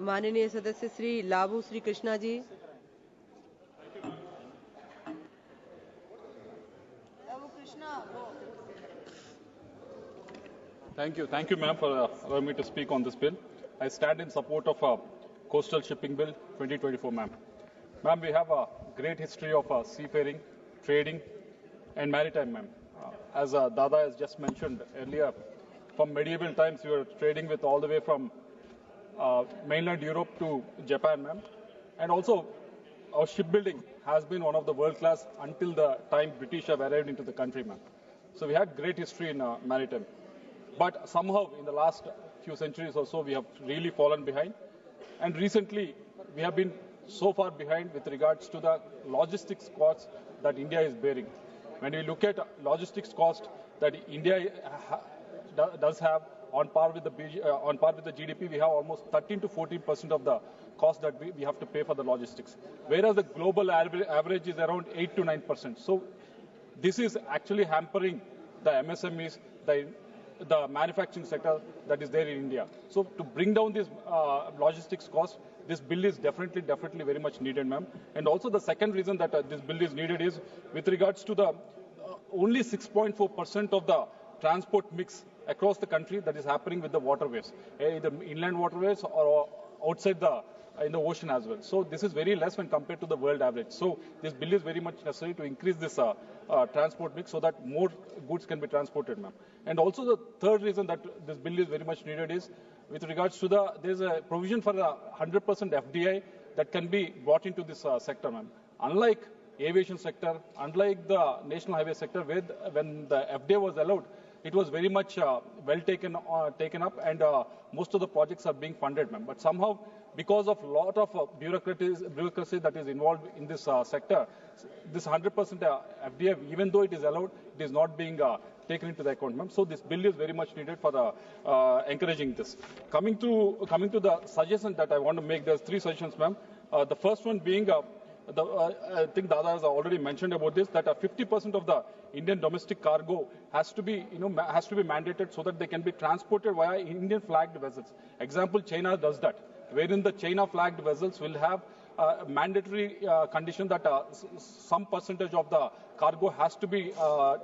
माननीय सदस्य श्री लावू Shri Krishna ji. Thank you, ma'am, for allowing me to speak on this bill. I stand in support of Coastal Shipping Bill 2024, ma'am. Ma'am, we have a great history of seafaring, trading, and maritime, ma'am. As Dada has just mentioned earlier, from medieval times, we were trading with all the way from mainland Europe to Japan, ma'am. And also, our shipbuilding has been one of the world class until the time British have arrived into the country, ma'am. So we had great history in maritime. But somehow, in the last few centuries or so, we have really fallen behind. And recently, we have been so far behind with regards to the logistics costs that India is bearing. When we look at logistics cost that India does have on par with the GDP, we have almost 13 to 14% of the cost that we have to pay for the logistics, whereas the global average is around 8 to 9%. So this is actually hampering the MSMEs, the manufacturing sector that is there in India. So to bring down this logistics cost, this bill is definitely very much needed, ma'am. And also the second reason that this bill is needed is with regards to the only 6.4% of the transport mix across the country that is happening with the waterways, either inland waterways or outside in the ocean as well. So this is very less when compared to the world average. So this bill is very much necessary to increase this transport mix so that more goods can be transported, ma'am. And also the third reason that this bill is very much needed is with regards to there's a provision for a 100% FDI that can be brought into this sector, ma'am. Unlike aviation sector, unlike the national highway sector, where when the FDI was allowed, it was very much well taken up, and most of the projects are being funded, ma'am. But somehow, because of a lot of bureaucracy that is involved in this sector, this 100% FDI, even though it is allowed, it is not being taken into the account, ma'am. So this bill is very much needed for encouraging this. Coming to the suggestion that I want to make, there's three suggestions, ma'am. The first one being, I think Dada has already mentioned about this, that 50% of the Indian domestic cargo has to be mandated so that they can be transported via Indian flagged vessels. Example, China does that, wherein the China flagged vessels will have mandatory condition that some percentage of the cargo has to be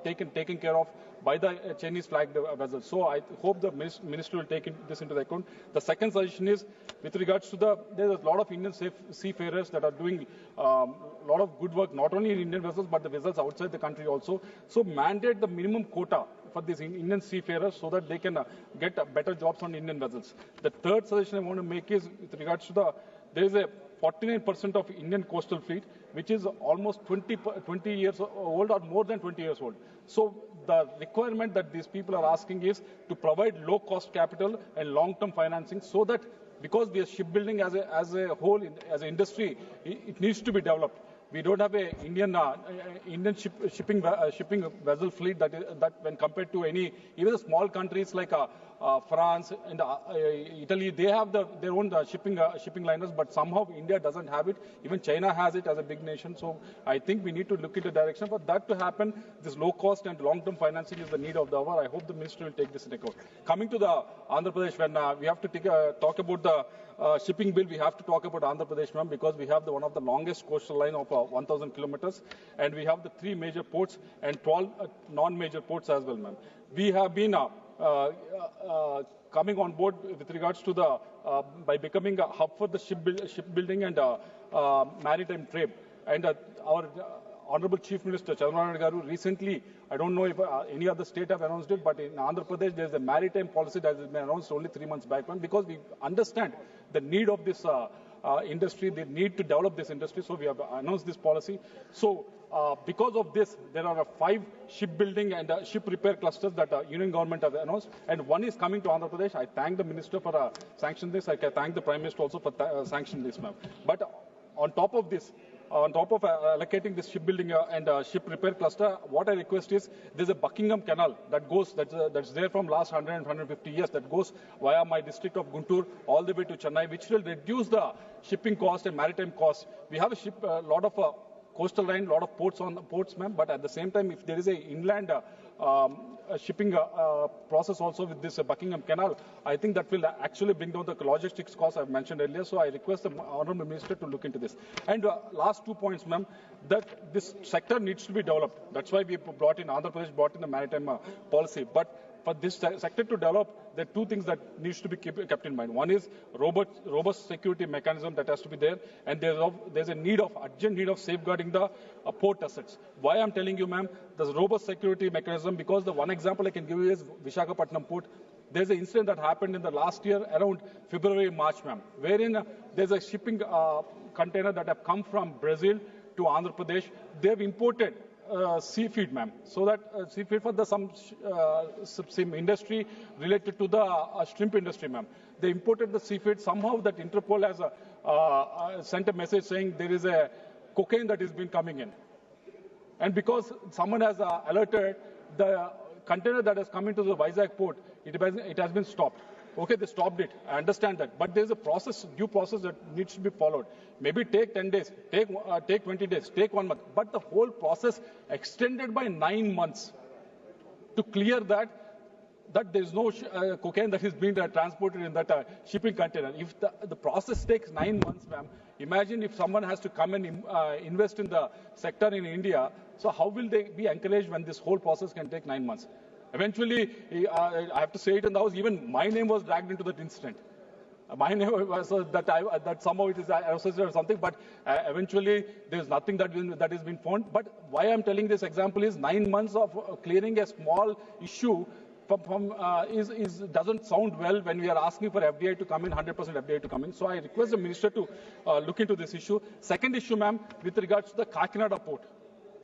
taken care of by the Chinese flagged vessels. So I hope the ministry will take this into account. The second suggestion is with regards to there's a lot of Indian seafarers that are doing a lot of good work, not only in Indian vessels, but the vessels outside the country also. So mandate the minimum quota for these Indian seafarers so that they can get better jobs on Indian vessels. The third suggestion I want to make is with regards to there is a 49% of Indian coastal fleet, which is almost 20 years old or more than 20 years old. So the requirement that these people are asking is to provide low-cost capital and long-term financing so that because the shipbuilding as a whole, as an industry, it needs to be developed. We don't have a Indian shipping vessel fleet that when compared to even the small countries like France and Italy, they have their own shipping liners, but somehow India doesn't have it. Even China has it as a big nation. So I think we need to look into direction. For that to happen, this low cost and long-term financing is the need of the hour. I hope the ministry will take this into account. Coming to the Andhra Pradesh, when we have to talk about the shipping bill, we have to talk about Andhra Pradesh, ma'am, because we have one of the longest coastal line of 1,000 kilometers, and we have the 3 major ports and 12 non-major ports as well, ma'am. We have been coming on board with regards to by becoming a hub for the shipbuilding and maritime trade. And our Honorable Chief Minister Telangana Garu recently, I don't know if any other state have announced it, but in Andhra Pradesh there is a maritime policy that has been announced only 3 months back, because we understand the need of this industry, the need to develop this industry, so we have announced this policy. So because of this, there are 5 shipbuilding and ship repair clusters that Union government have announced, and one is coming to Andhra Pradesh. I thank the Minister for sanctioning this. I thank the Prime Minister also for sanctioning this, ma'am. But on top of this, on top of allocating this shipbuilding and ship repair cluster, what I request is there's a Buckingham Canal that goes, that's there from last 100 and 150 years, that goes via my district of Guntur all the way to Chennai, which will reduce the shipping cost and maritime cost. We have a lot of coastal line, a lot of ports on the ports, ma'am. But at the same time, if there is a inland shipping process also with this Buckingham Canal, I think that will actually bring down the logistics costs I've mentioned earlier. So I request the Honourable Minister to look into this. And last 2 points, ma'am, that this sector needs to be developed. That's why we brought in Andhra Pradesh, brought in the maritime policy. But for this sector to develop, there are two things that needs to be kept in mind. One is robust security mechanism that has to be there, and there's a urgent need of safeguarding the port assets. Why I'm telling you, ma'am, there's robust security mechanism because the one example I can give you is Visakhapatnam port. There's an incident that happened in the last year around February, March, ma'am, wherein there's a shipping container that have come from Brazil to Andhra Pradesh. They've imported seafood, ma'am, so that seafood for some industry related to the shrimp industry, ma'am. They imported the seafood. Somehow that Interpol has sent a message saying there is a cocaine that has been coming in. And because someone has alerted, the container that has come into the Vizag port, it has been stopped. Okay, they stopped it. I understand that. But there's a process, due process that needs to be followed. Maybe take 10 days, take 20 days, take 1 month. But the whole process extended by 9 months to clear that there's no cocaine that is being transported in that shipping container. If the process takes 9 months, ma'am, imagine if someone has to come and invest in the sector in India. So how will they be encouraged when this whole process can take 9 months? Eventually, I have to say it in the house, even my name was dragged into that incident. My name was that somehow it is associated or something, but eventually there's nothing that has been found. But why I'm telling this example is 9 months of clearing a small issue doesn't sound well when we are asking for FDI to come in, 100% FDI to come in. So I request the minister to look into this issue. Second issue, ma'am, with regards to the Kakinada port.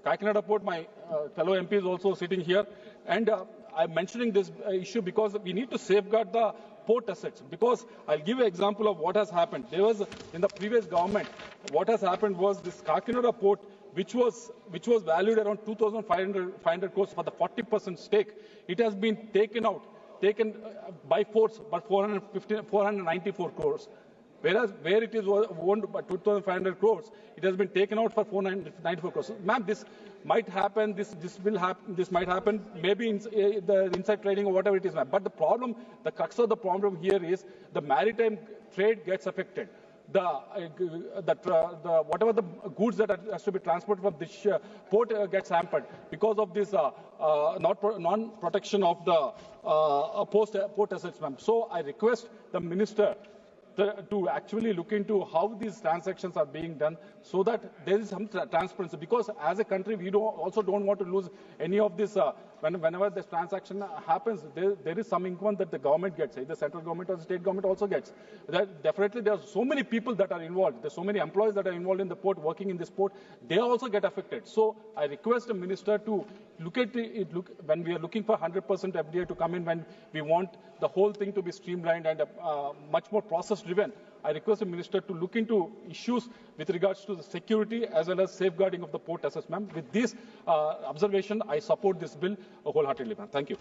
Kakinada port, my fellow MP is also sitting here, and I'm mentioning this issue because we need to safeguard the port assets. Because I'll give you an example of what has happened. There was, in the previous government, what has happened was this Kakinada port, which was valued around 2,500 crores for the 40% stake. It has been taken by force by 494 crores. Whereas where it is owned by 2,500 crores, it has been taken out for 494 crores. Ma'am, this might happen, this will happen, this might happen, maybe in the inside trading or whatever it is, ma'am. But the problem, the crux of the problem here is the maritime trade gets affected. Whatever the goods that has to be transported from this port gets hampered because of this non-protection of the port assets, ma'am. So I request the minister to actually look into how these transactions are being done so that there is some transparency. Because as a country, we also don't want to lose any of this. Whenever this transaction happens, there is some income that the government gets, either central government or the state government also gets. Definitely, there are so many people that are involved. There are so many employees that are involved in the port, working in this port. They also get affected. So I request the minister to look at it. When we are looking for 100% FDI to come in, when we want the whole thing to be streamlined and much more process-driven, I request the minister to look into issues with regards to the security as well as safeguarding of the port assets, ma'am. With this observation, I support this bill wholeheartedly, ma'am. Thank you.